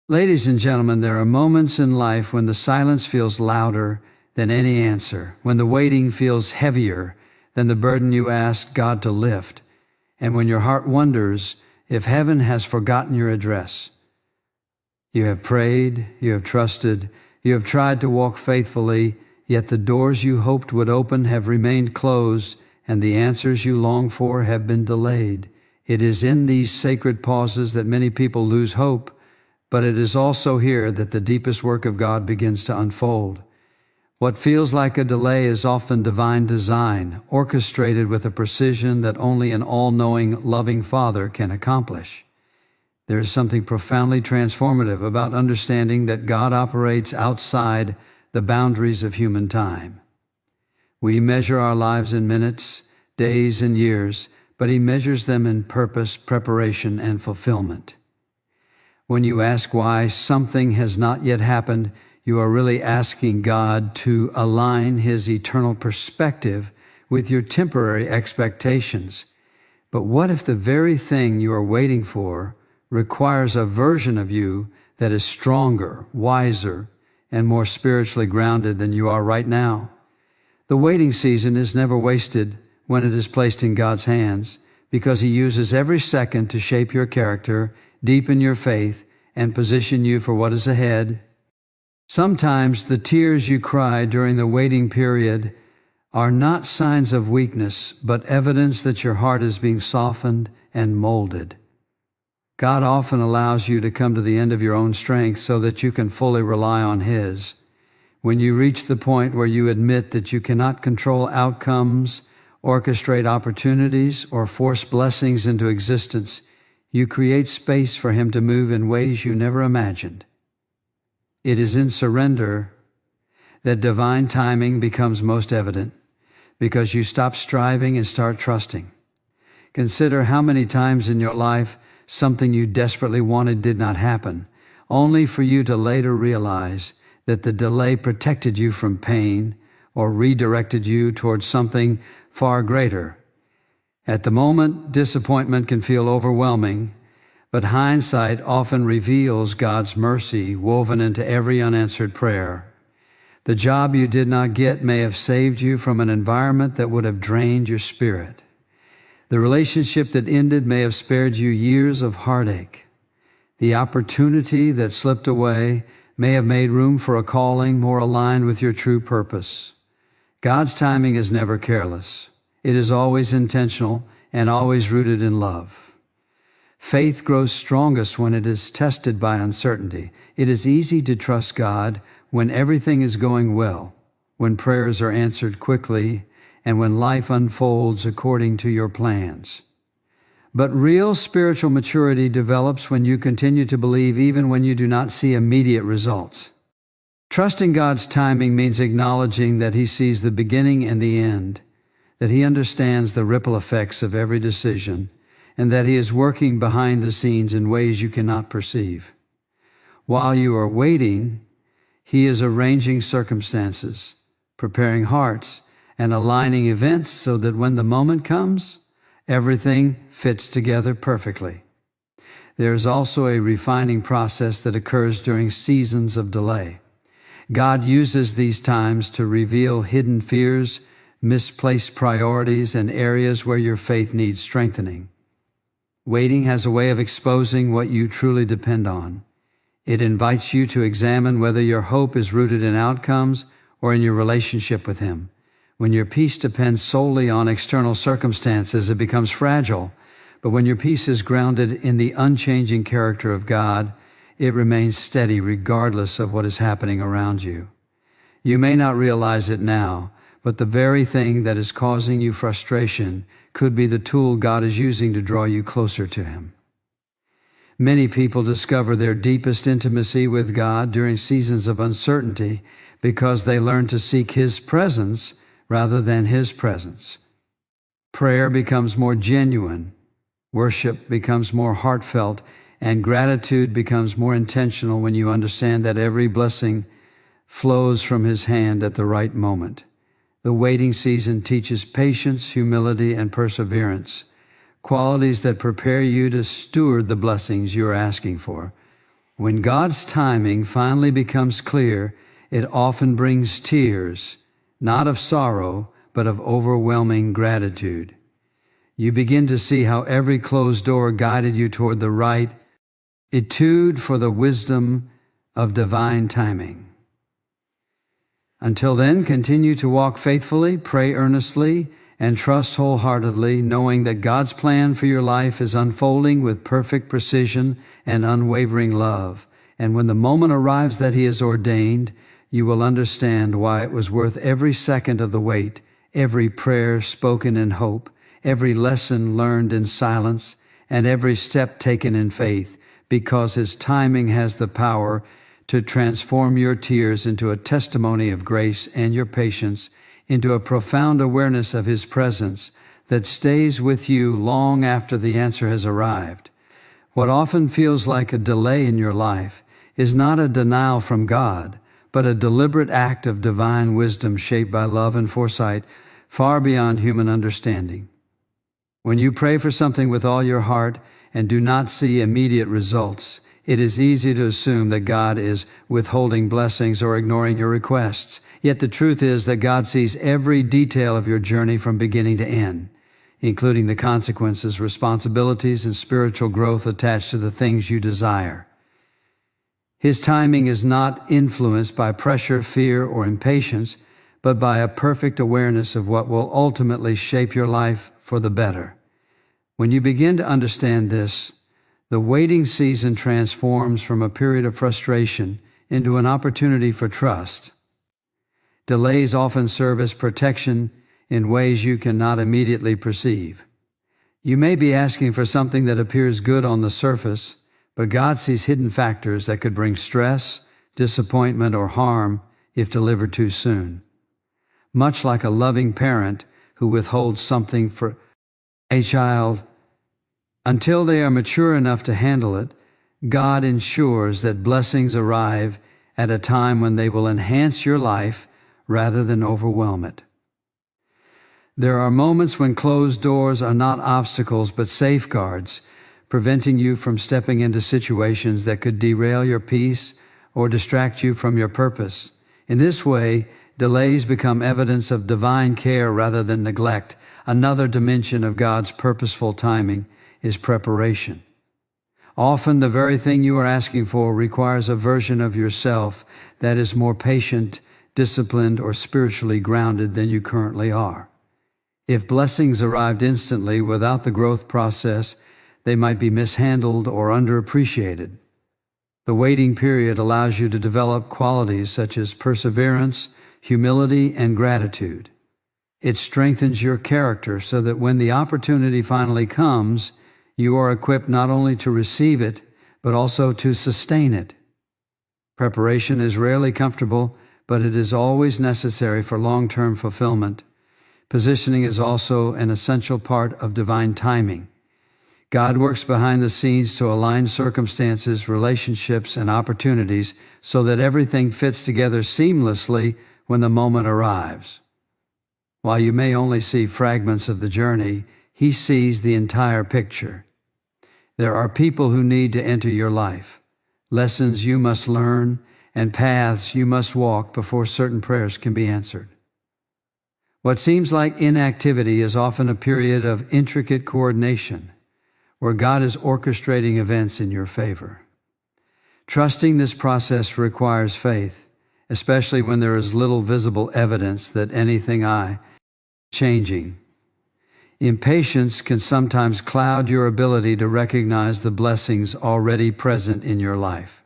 Ladies and gentlemen, there are moments in life when the silence feels louder than any answer, when the waiting feels heavier than the burden you asked God to lift, and when your heart wonders if heaven has forgotten your address. You have prayed, you have trusted, you have tried to walk faithfully, yet the doors you hoped would open have remained closed, and the answers you long for have been delayed. It is in these sacred pauses that many people lose hope, but it is also here that the deepest work of God begins to unfold. What feels like a delay is often divine design, orchestrated with a precision that only an all-knowing, loving Father can accomplish. There is something profoundly transformative about understanding that God operates outside the boundaries of human time. We measure our lives in minutes, days, and years, but He measures them in purpose, preparation, and fulfillment. When you ask why something has not yet happened, you are really asking God to align His eternal perspective with your temporary expectations. But what if the very thing you are waiting for requires a version of you that is stronger, wiser, and more spiritually grounded than you are right now? The waiting season is never wasted when it is placed in God's hands, because He uses every second to shape your character, deepen your faith, and position you for what is ahead. Sometimes the tears you cry during the waiting period are not signs of weakness, but evidence that your heart is being softened and molded. God often allows you to come to the end of your own strength so that you can fully rely on His. When you reach the point where you admit that you cannot control outcomes, orchestrate opportunities, or force blessings into existence, you create space for Him to move in ways you never imagined. It is in surrender that divine timing becomes most evident, because you stop striving and start trusting. Consider how many times in your life something you desperately wanted did not happen, only for you to later realize that the delay protected you from pain or redirected you towards something far greater. At the moment, disappointment can feel overwhelming, but hindsight often reveals God's mercy woven into every unanswered prayer. The job you did not get may have saved you from an environment that would have drained your spirit. The relationship that ended may have spared you years of heartache. The opportunity that slipped away may have made room for a calling more aligned with your true purpose. God's timing is never careless. It is always intentional and always rooted in love. Faith grows strongest when it is tested by uncertainty. It is easy to trust God when everything is going well, when prayers are answered quickly, and when life unfolds according to your plans. But real spiritual maturity develops when you continue to believe even when you do not see immediate results. Trusting God's timing means acknowledging that He sees the beginning and the end, that He understands the ripple effects of every decision, and that He is working behind the scenes in ways you cannot perceive. While you are waiting, He is arranging circumstances, preparing hearts, and aligning events so that when the moment comes, everything fits together perfectly. There is also a refining process that occurs during seasons of delay. God uses these times to reveal hidden fears, misplaced priorities, and areas where your faith needs strengthening. Waiting has a way of exposing what you truly depend on. It invites you to examine whether your hope is rooted in outcomes or in your relationship with Him. When your peace depends solely on external circumstances, it becomes fragile. But when your peace is grounded in the unchanging character of God, it remains steady regardless of what is happening around you. You may not realize it now, but the very thing that is causing you frustration could be the tool God is using to draw you closer to Him. Many people discover their deepest intimacy with God during seasons of uncertainty because they learn to seek His presence rather than His presence. Prayer becomes more genuine, worship becomes more heartfelt, and gratitude becomes more intentional when you understand that every blessing flows from His hand at the right moment. The waiting season teaches patience, humility, and perseverance, qualities that prepare you to steward the blessings you are asking for. When God's timing finally becomes clear, it often brings tears, not of sorrow, but of overwhelming gratitude. You begin to see how every closed door guided you toward the right etude for the wisdom of divine timing. Until then, continue to walk faithfully, pray earnestly, and trust wholeheartedly, knowing that God's plan for your life is unfolding with perfect precision and unwavering love. And when the moment arrives that He has ordained, you will understand why it was worth every second of the wait, every prayer spoken in hope, every lesson learned in silence, and every step taken in faith, because His timing has the power to transform your tears into a testimony of grace and your patience into a profound awareness of His presence that stays with you long after the answer has arrived. What often feels like a delay in your life is not a denial from God, but a deliberate act of divine wisdom shaped by love and foresight far beyond human understanding. When you pray for something with all your heart and do not see immediate results, it is easy to assume that God is withholding blessings or ignoring your requests. Yet the truth is that God sees every detail of your journey from beginning to end, including the consequences, responsibilities, and spiritual growth attached to the things you desire. His timing is not influenced by pressure, fear, or impatience, but by a perfect awareness of what will ultimately shape your life for the better. When you begin to understand this, the waiting season transforms from a period of frustration into an opportunity for trust. Delays often serve as protection in ways you cannot immediately perceive. You may be asking for something that appears good on the surface, but God sees hidden factors that could bring stress, disappointment, or harm if delivered too soon. Much like a loving parent who withholds something for a child until they are mature enough to handle it, God ensures that blessings arrive at a time when they will enhance your life rather than overwhelm it. There are moments when closed doors are not obstacles but safeguards, preventing you from stepping into situations that could derail your peace or distract you from your purpose. In this way, delays become evidence of divine care rather than neglect. Another dimension of God's purposeful timing is preparation. Often the very thing you are asking for requires a version of yourself that is more patient, disciplined, or spiritually grounded than you currently are. If blessings arrived instantly without the growth process, they might be mishandled or underappreciated. The waiting period allows you to develop qualities such as perseverance, humility, and gratitude. It strengthens your character so that when the opportunity finally comes, you are equipped not only to receive it, but also to sustain it. Preparation is rarely comfortable, but it is always necessary for long-term fulfillment. Positioning is also an essential part of divine timing. God works behind the scenes to align circumstances, relationships, and opportunities so that everything fits together seamlessly when the moment arrives. While you may only see fragments of the journey, He sees the entire picture. There are people who need to enter your life, lessons you must learn, and paths you must walk before certain prayers can be answered. What seems like inactivity is often a period of intricate coordination, where God is orchestrating events in your favor. Trusting this process requires faith, especially when there is little visible evidence that anything is changing. Impatience can sometimes cloud your ability to recognize the blessings already present in your life.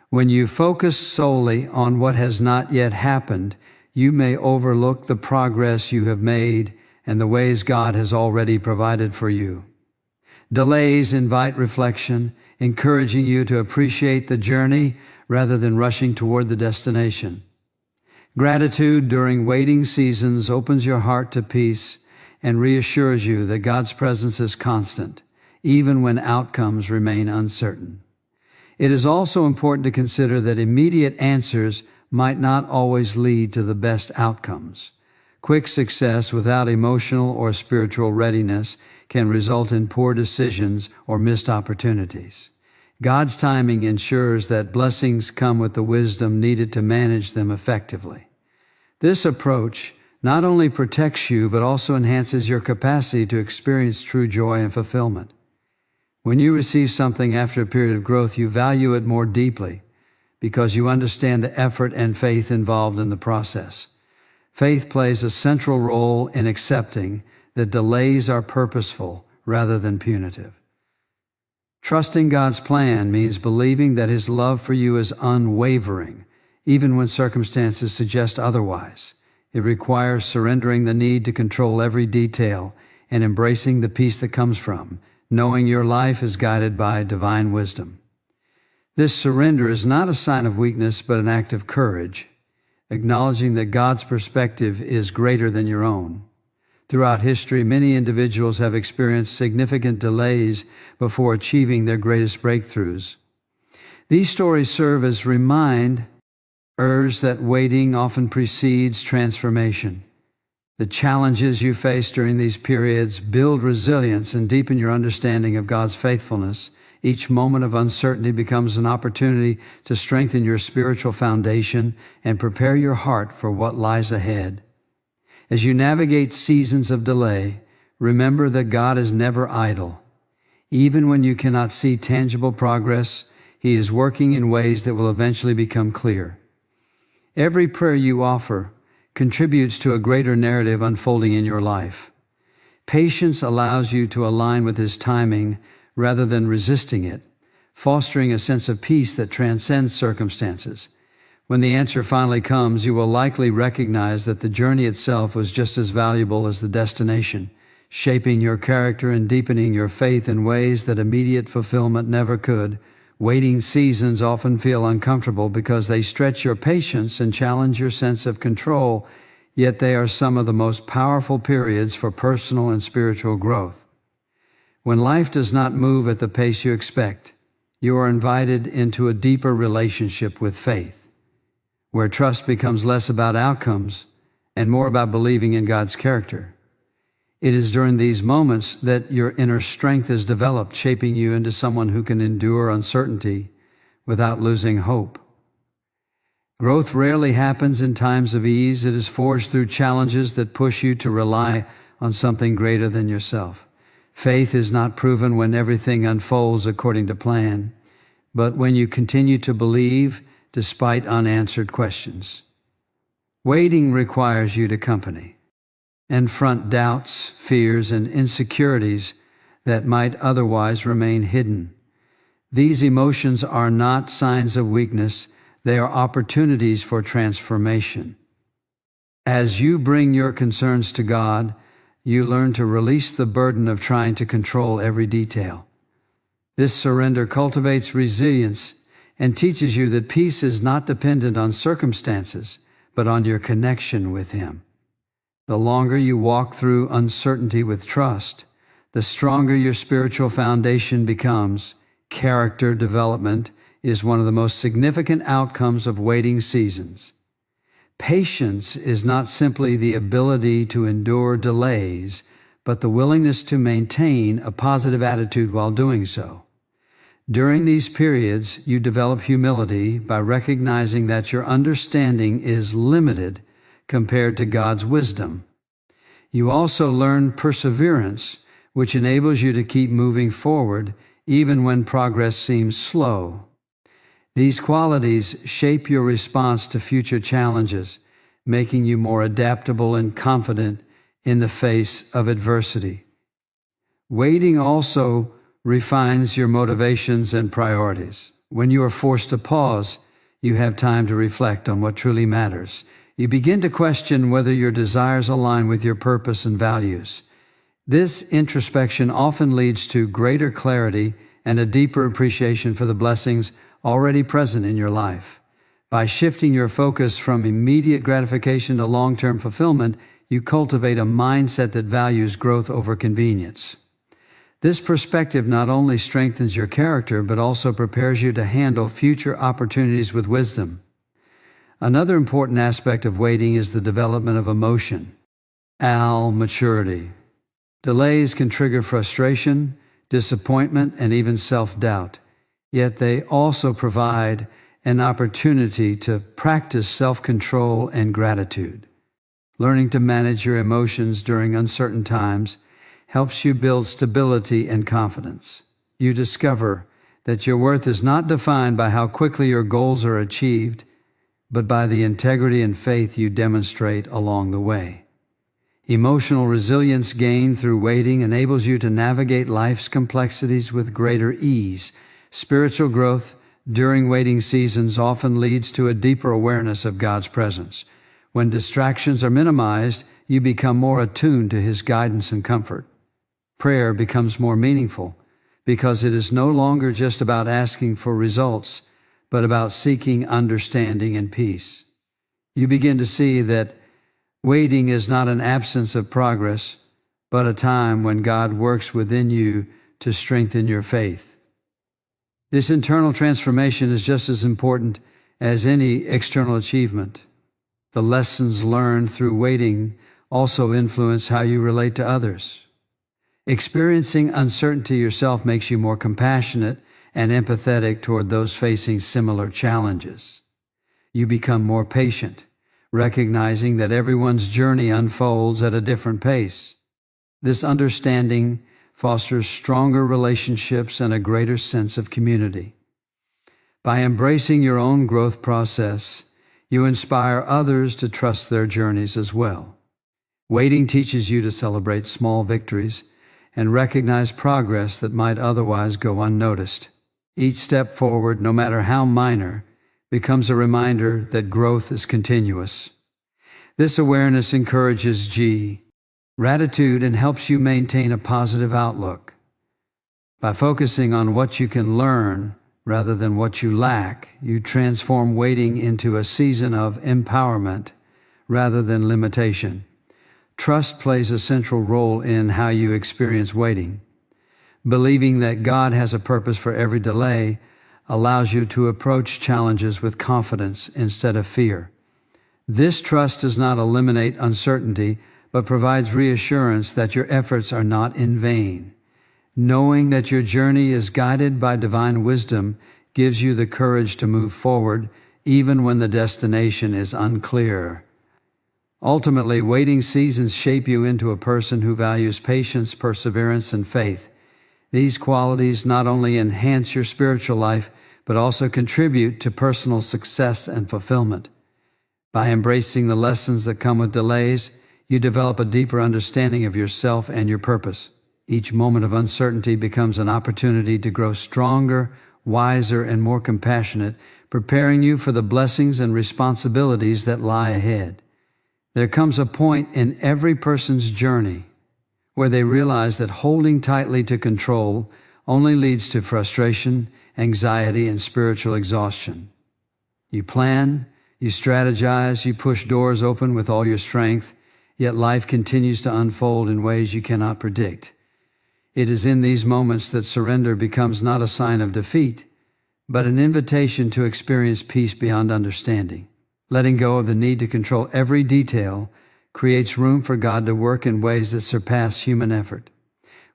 When you focus solely on what has not yet happened, you may overlook the progress you have made and the ways God has already provided for you. Delays invite reflection, encouraging you to appreciate the journey rather than rushing toward the destination. Gratitude during waiting seasons opens your heart to peace and reassures you that God's presence is constant, even when outcomes remain uncertain. It is also important to consider that immediate answers might not always lead to the best outcomes. Quick success without emotional or spiritual readiness can result in poor decisions or missed opportunities. God's timing ensures that blessings come with the wisdom needed to manage them effectively. This approach not only protects you, but also enhances your capacity to experience true joy and fulfillment. When you receive something after a period of growth, you value it more deeply because you understand the effort and faith involved in the process. Faith plays a central role in accepting that delays are purposeful rather than punitive. Trusting God's plan means believing that His love for you is unwavering, even when circumstances suggest otherwise. It requires surrendering the need to control every detail and embracing the peace that comes from knowing your life is guided by divine wisdom. This surrender is not a sign of weakness, but an act of courage, acknowledging that God's perspective is greater than your own. Throughout history, many individuals have experienced significant delays before achieving their greatest breakthroughs. These stories serve as reminders that waiting often precedes transformation. The challenges you face during these periods build resilience and deepen your understanding of God's faithfulness. Each moment of uncertainty becomes an opportunity to strengthen your spiritual foundation and prepare your heart for what lies ahead. As you navigate seasons of delay, remember that God is never idle. Even when you cannot see tangible progress, He is working in ways that will eventually become clear. Every prayer you offer contributes to a greater narrative unfolding in your life. Patience allows you to align with His timing rather than resisting it, fostering a sense of peace that transcends circumstances. When the answer finally comes, you will likely recognize that the journey itself was just as valuable as the destination, shaping your character and deepening your faith in ways that immediate fulfillment never could. Waiting seasons often feel uncomfortable because they stretch your patience and challenge your sense of control, yet they are some of the most powerful periods for personal and spiritual growth. When life does not move at the pace you expect, you are invited into a deeper relationship with faith, where trust becomes less about outcomes and more about believing in God's character. It is during these moments that your inner strength is developed, shaping you into someone who can endure uncertainty without losing hope. Growth rarely happens in times of ease. It is forged through challenges that push you to rely on something greater than yourself. Faith is not proven when everything unfolds according to plan, but when you continue to believe despite unanswered questions. Waiting requires you to confront doubts, fears, and insecurities that might otherwise remain hidden. These emotions are not signs of weakness, they are opportunities for transformation. As you bring your concerns to God, you learn to release the burden of trying to control every detail. This surrender cultivates resilience and teaches you that peace is not dependent on circumstances, but on your connection with Him. The longer you walk through uncertainty with trust, the stronger your spiritual foundation becomes. Character development is one of the most significant outcomes of waiting seasons. Patience is not simply the ability to endure delays, but the willingness to maintain a positive attitude while doing so. During these periods, you develop humility by recognizing that your understanding is limited compared to God's wisdom. You also learn perseverance, which enables you to keep moving forward even when progress seems slow. These qualities shape your response to future challenges, making you more adaptable and confident in the face of adversity. Waiting also refines your motivations and priorities. When you are forced to pause, you have time to reflect on what truly matters. You begin to question whether your desires align with your purpose and values. This introspection often leads to greater clarity and a deeper appreciation for the blessings already present in your life. By shifting your focus from immediate gratification to long-term fulfillment, you cultivate a mindset that values growth over convenience. This perspective not only strengthens your character, but also prepares you to handle future opportunities with wisdom. Another important aspect of waiting is the development of emotion. Maturity. Delays can trigger frustration, disappointment, and even self-doubt. yet they also provide an opportunity to practice self-control and gratitude. Learning to manage your emotions during uncertain times helps you build stability and confidence. You discover that your worth is not defined by how quickly your goals are achieved, but by the integrity and faith you demonstrate along the way. Emotional resilience gained through waiting enables you to navigate life's complexities with greater ease. Spiritual growth during waiting seasons often leads to a deeper awareness of God's presence. When distractions are minimized, you become more attuned to His guidance and comfort. Prayer becomes more meaningful because it is no longer just about asking for results, but about seeking understanding and peace. You begin to see that waiting is not an absence of progress, but a time when God works within you to strengthen your faith. This internal transformation is just as important as any external achievement. The lessons learned through waiting also influence how you relate to others. Experiencing uncertainty yourself makes you more compassionate and empathetic toward those facing similar challenges. You become more patient, recognizing that everyone's journey unfolds at a different pace. This understanding fosters stronger relationships and a greater sense of community. By embracing your own growth process, you inspire others to trust their journeys as well. Waiting teaches you to celebrate small victories and recognize progress that might otherwise go unnoticed. Each step forward, no matter how minor, becomes a reminder that growth is continuous. This awareness encourages gratitude and helps you maintain a positive outlook. By focusing on what you can learn rather than what you lack, you transform waiting into a season of empowerment rather than limitation. Trust plays a central role in how you experience waiting. Believing that God has a purpose for every delay allows you to approach challenges with confidence instead of fear. This trust does not eliminate uncertainty, but provides reassurance that your efforts are not in vain. Knowing that your journey is guided by divine wisdom gives you the courage to move forward even when the destination is unclear. Ultimately, waiting seasons shape you into a person who values patience, perseverance, and faith. These qualities not only enhance your spiritual life, but also contribute to personal success and fulfillment. By embracing the lessons that come with delays, you develop a deeper understanding of yourself and your purpose. Each moment of uncertainty becomes an opportunity to grow stronger, wiser, and more compassionate, preparing you for the blessings and responsibilities that lie ahead. There comes a point in every person's journey where they realize that holding tightly to control only leads to frustration, anxiety, and spiritual exhaustion. You plan, you strategize, you push doors open with all your strength, yet life continues to unfold in ways you cannot predict. It is in these moments that surrender becomes not a sign of defeat, but an invitation to experience peace beyond understanding. Letting go of the need to control every detail creates room for God to work in ways that surpass human effort.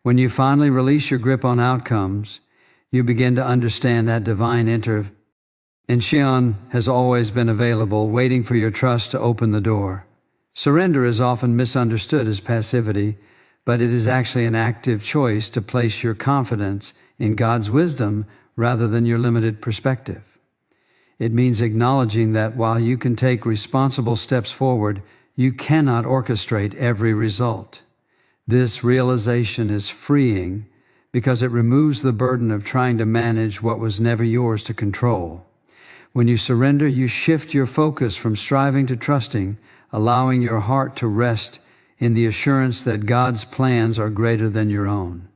When you finally release your grip on outcomes, you begin to understand that divine intervention has always been available, waiting for your trust to open the door. Surrender is often misunderstood as passivity, but it is actually an active choice to place your confidence in God's wisdom rather than your limited perspective. It means acknowledging that while you can take responsible steps forward, you cannot orchestrate every result. This realization is freeing because it removes the burden of trying to manage what was never yours to control. When you surrender, you shift your focus from striving to trusting, allowing your heart to rest in the assurance that God's plans are greater than your own.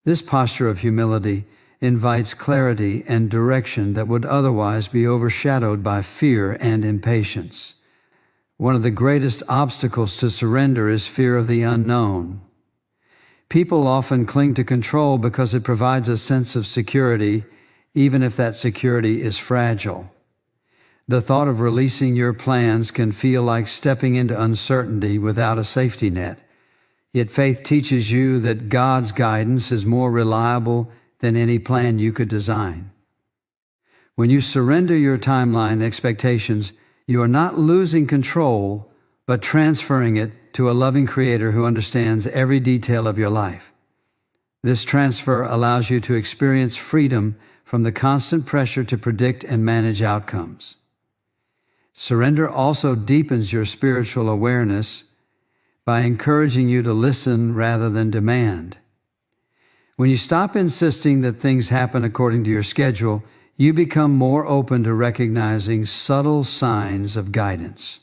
This posture of humility invites clarity and direction that would otherwise be overshadowed by fear and impatience. One of the greatest obstacles to surrender is fear of the unknown. People often cling to control because it provides a sense of security, even if that security is fragile. The thought of releasing your plans can feel like stepping into uncertainty without a safety net. Yet faith teaches you that God's guidance is more reliable than any plan you could design. When you surrender your timeline and expectations, you are not losing control, but transferring it to a loving Creator who understands every detail of your life. This transfer allows you to experience freedom from the constant pressure to predict and manage outcomes. Surrender also deepens your spiritual awareness by encouraging you to listen rather than demand. When you stop insisting that things happen according to your schedule, you become more open to recognizing subtle signs of guidance.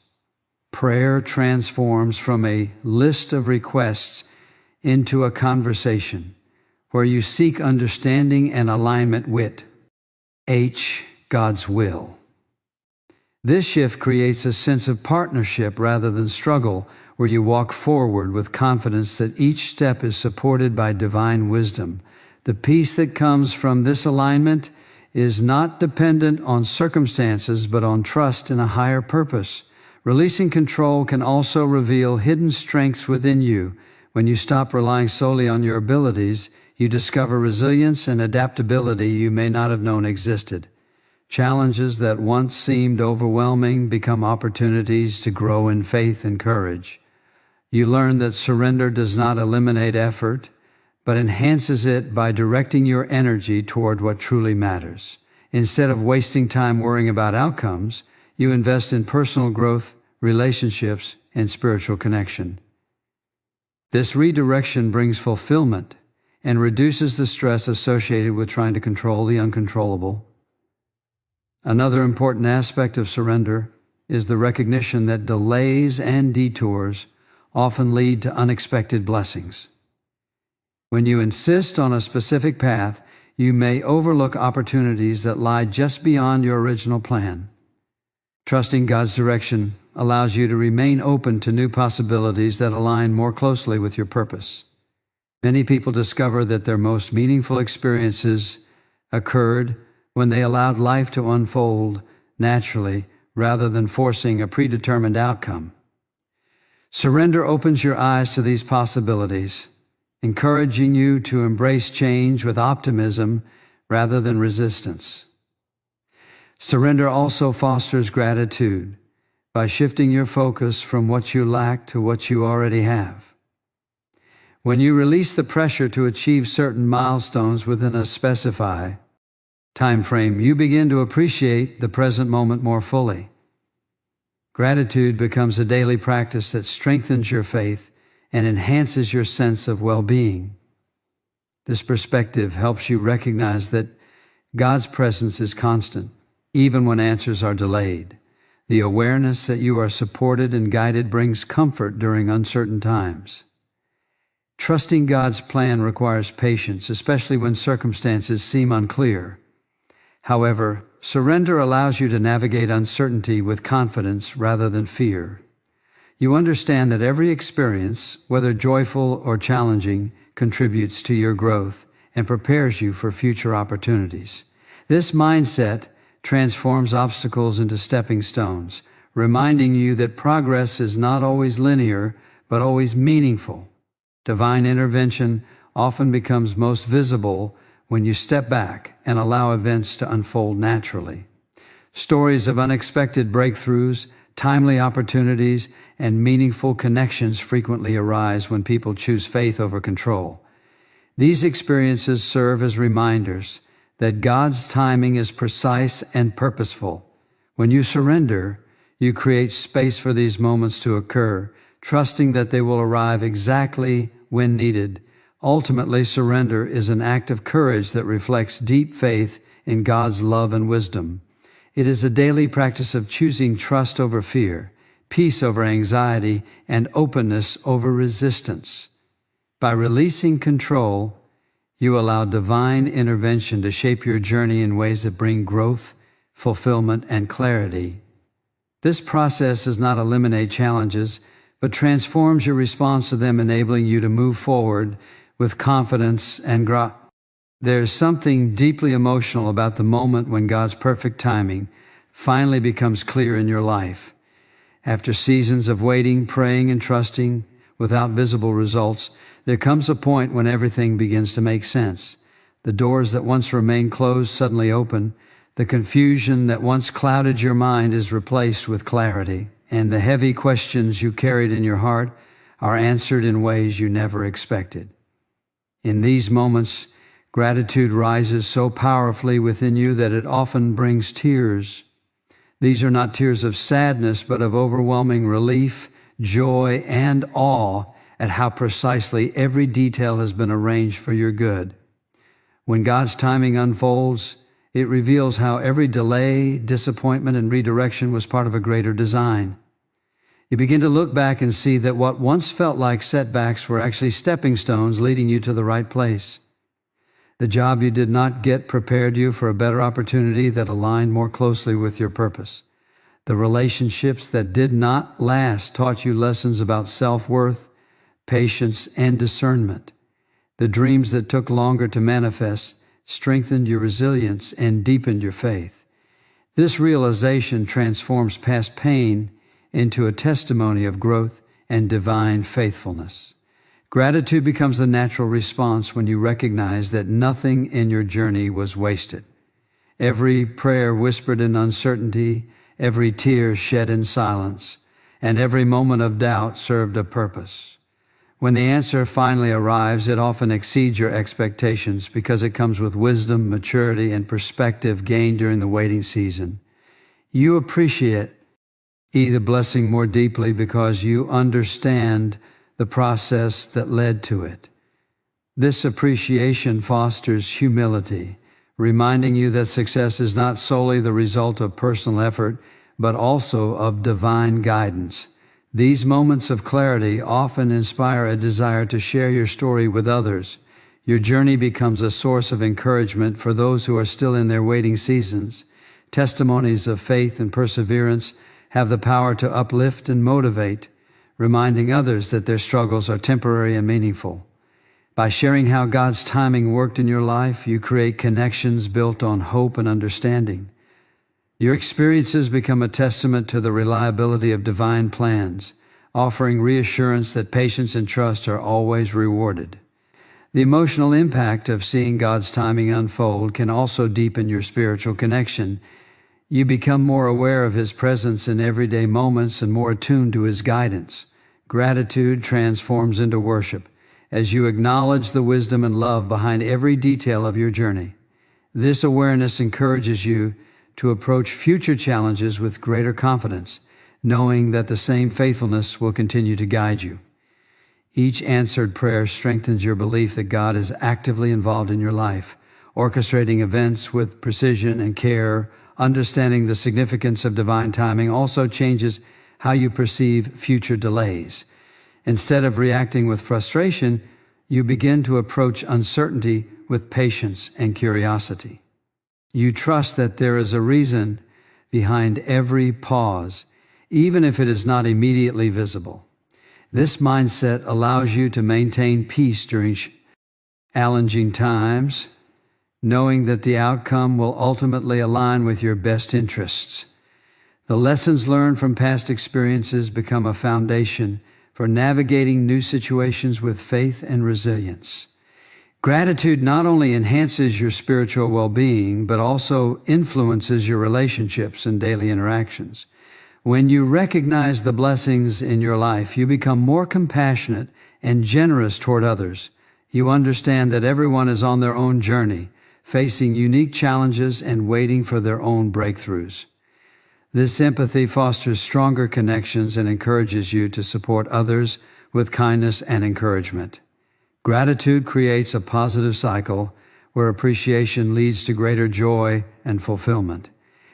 Prayer transforms from a list of requests into a conversation where you seek understanding and alignment with God's will. This shift creates a sense of partnership rather than struggle, where you walk forward with confidence that each step is supported by divine wisdom. The peace that comes from this alignment is not dependent on circumstances, but on trust in a higher purpose. Releasing control can also reveal hidden strengths within you. When you stop relying solely on your abilities, you discover resilience and adaptability you may not have known existed. Challenges that once seemed overwhelming become opportunities to grow in faith and courage. You learn that surrender does not eliminate effort, but enhances it by directing your energy toward what truly matters. Instead of wasting time worrying about outcomes, you invest in personal growth, relationships, and spiritual connection. This redirection brings fulfillment and reduces the stress associated with trying to control the uncontrollable. Another important aspect of surrender is the recognition that delays and detours often lead to unexpected blessings. When you insist on a specific path, you may overlook opportunities that lie just beyond your original plan. Trusting God's direction allows you to remain open to new possibilities that align more closely with your purpose. Many people discover that their most meaningful experiences occurred when they allowed life to unfold naturally rather than forcing a predetermined outcome. Surrender opens your eyes to these possibilities, encouraging you to embrace change with optimism rather than resistance. Surrender also fosters gratitude by shifting your focus from what you lack to what you already have. When you release the pressure to achieve certain milestones within a specified time frame, you begin to appreciate the present moment more fully. Gratitude becomes a daily practice that strengthens your faith and enhances your sense of well-being. This perspective helps you recognize that God's presence is constant, even when answers are delayed. The awareness that you are supported and guided brings comfort during uncertain times. Trusting God's plan requires patience, especially when circumstances seem unclear. However, surrender allows you to navigate uncertainty with confidence rather than fear. You understand that every experience, whether joyful or challenging, contributes to your growth and prepares you for future opportunities. This mindset transforms obstacles into stepping stones, reminding you that progress is not always linear, but always meaningful. Divine intervention often becomes most visible when you step back and allow events to unfold naturally. Stories of unexpected breakthroughs, timely opportunities, and meaningful connections frequently arise when people choose faith over control. These experiences serve as reminders that God's timing is precise and purposeful. When you surrender, you create space for these moments to occur, trusting that they will arrive exactly when needed. Ultimately, surrender is an act of courage that reflects deep faith in God's love and wisdom. It is a daily practice of choosing trust over fear, peace over anxiety, and openness over resistance. By releasing control, you allow divine intervention to shape your journey in ways that bring growth, fulfillment, and clarity. This process does not eliminate challenges, but transforms your response to them, enabling you to move forward with confidence and growth. There's something deeply emotional about the moment when God's perfect timing finally becomes clear in your life. After seasons of waiting, praying, and trusting without visible results, there comes a point when everything begins to make sense. The doors that once remained closed suddenly open. The confusion that once clouded your mind is replaced with clarity, and the heavy questions you carried in your heart are answered in ways you never expected. In these moments, gratitude rises so powerfully within you that it often brings tears. These are not tears of sadness, but of overwhelming relief, joy, and awe at how precisely every detail has been arranged for your good. When God's timing unfolds, it reveals how every delay, disappointment, and redirection was part of a greater design. You begin to look back and see that what once felt like setbacks were actually stepping stones leading you to the right place. The job you did not get prepared you for a better opportunity that aligned more closely with your purpose. The relationships that did not last taught you lessons about self-worth, patience, and discernment. The dreams that took longer to manifest strengthened your resilience and deepened your faith. This realization transforms past pain into a testimony of growth and divine faithfulness. Gratitude becomes the natural response when you recognize that nothing in your journey was wasted. Every prayer whispered in uncertainty, every tear shed in silence, and every moment of doubt served a purpose. When the answer finally arrives, it often exceeds your expectations because it comes with wisdom, maturity, and perspective gained during the waiting season. You appreciate the blessing more deeply because you understand the process that led to it. This appreciation fosters humility, reminding you that success is not solely the result of personal effort, but also of divine guidance. These moments of clarity often inspire a desire to share your story with others. Your journey becomes a source of encouragement for those who are still in their waiting seasons. Testimonies of faith and perseverance have the power to uplift and motivate, reminding others that their struggles are temporary and meaningful. By sharing how God's timing worked in your life, you create connections built on hope and understanding. Your experiences become a testament to the reliability of divine plans, offering reassurance that patience and trust are always rewarded. The emotional impact of seeing God's timing unfold can also deepen your spiritual connection. You become more aware of His presence in everyday moments and more attuned to His guidance. Gratitude transforms into worship as you acknowledge the wisdom and love behind every detail of your journey. This awareness encourages you to approach future challenges with greater confidence, knowing that the same faithfulness will continue to guide you. Each answered prayer strengthens your belief that God is actively involved in your life, orchestrating events with precision and care. Understanding the significance of divine timing also changes how you perceive future delays. Instead of reacting with frustration, you begin to approach uncertainty with patience and curiosity. You trust that there is a reason behind every pause, even if it is not immediately visible. This mindset allows you to maintain peace during challenging times, knowing that the outcome will ultimately align with your best interests. The lessons learned from past experiences become a foundation for navigating new situations with faith and resilience. Gratitude not only enhances your spiritual well-being, but also influences your relationships and daily interactions. When you recognize the blessings in your life, you become more compassionate and generous toward others. You understand that everyone is on their own journey, facing unique challenges and waiting for their own breakthroughs. This empathy fosters stronger connections and encourages you to support others with kindness and encouragement. Gratitude creates a positive cycle where appreciation leads to greater joy and fulfillment.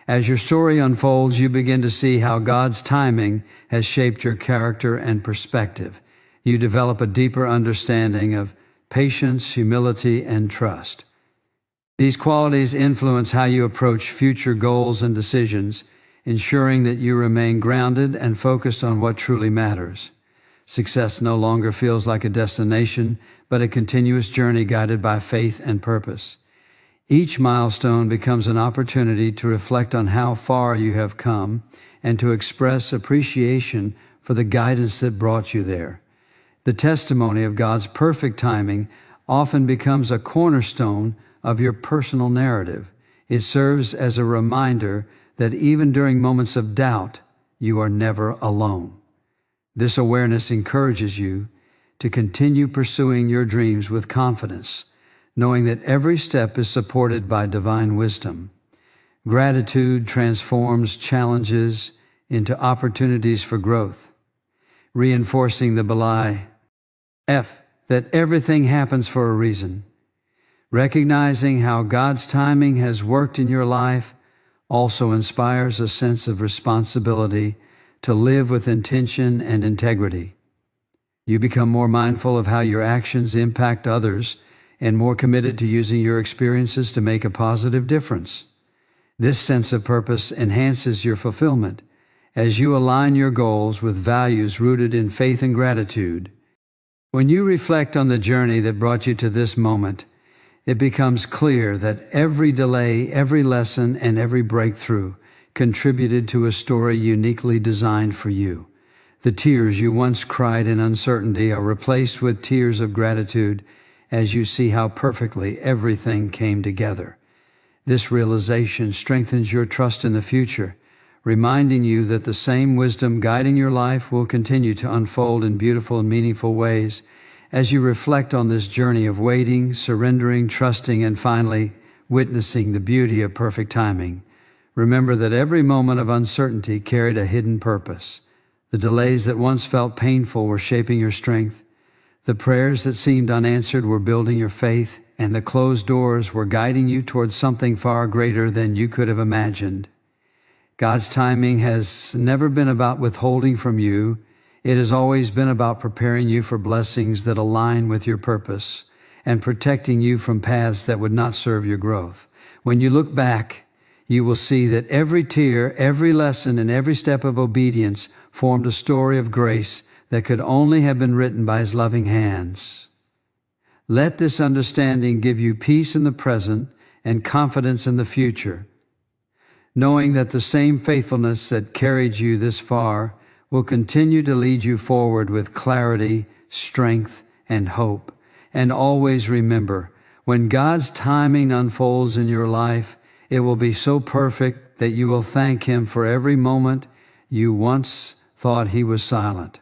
As your story unfolds, you begin to see how God's timing has shaped your character and perspective. You develop a deeper understanding of patience, humility, and trust. These qualities influence how you approach future goals and decisions, ensuring that you remain grounded and focused on what truly matters. Success no longer feels like a destination, but a continuous journey guided by faith and purpose. Each milestone becomes an opportunity to reflect on how far you have come and to express appreciation for the guidance that brought you there. The testimony of God's perfect timing often becomes a cornerstone of your personal narrative. It serves as a reminder that even during moments of doubt, you are never alone. This awareness encourages you to continue pursuing your dreams with confidence, knowing that every step is supported by divine wisdom. Gratitude transforms challenges into opportunities for growth, reinforcing the belief that everything happens for a reason. Recognizing how God's timing has worked in your life also inspires a sense of responsibility to live with intention and integrity. You become more mindful of how your actions impact others and more committed to using your experiences to make a positive difference. This sense of purpose enhances your fulfillment as you align your goals with values rooted in faith and gratitude. When you reflect on the journey that brought you to this moment, it becomes clear that every delay, every lesson, and every breakthrough contributed to a story uniquely designed for you. The tears you once cried in uncertainty are replaced with tears of gratitude as you see how perfectly everything came together. This realization strengthens your trust in the future, reminding you that the same wisdom guiding your life will continue to unfold in beautiful and meaningful ways as you reflect on this journey of waiting, surrendering, trusting, and finally witnessing the beauty of perfect timing. Remember that every moment of uncertainty carried a hidden purpose. The delays that once felt painful were shaping your strength. The prayers that seemed unanswered were building your faith, and the closed doors were guiding you towards something far greater than you could have imagined. God's timing has never been about withholding from you. It has always been about preparing you for blessings that align with your purpose and protecting you from paths that would not serve your growth. When you look back, you will see that every tear, every lesson, and every step of obedience formed a story of grace that could only have been written by His loving hands. Let this understanding give you peace in the present and confidence in the future, knowing that the same faithfulness that carried you this far will continue to lead you forward with clarity, strength, and hope. And always remember, when God's timing unfolds in your life, it will be so perfect that you will thank Him for every moment you once thought He was silent.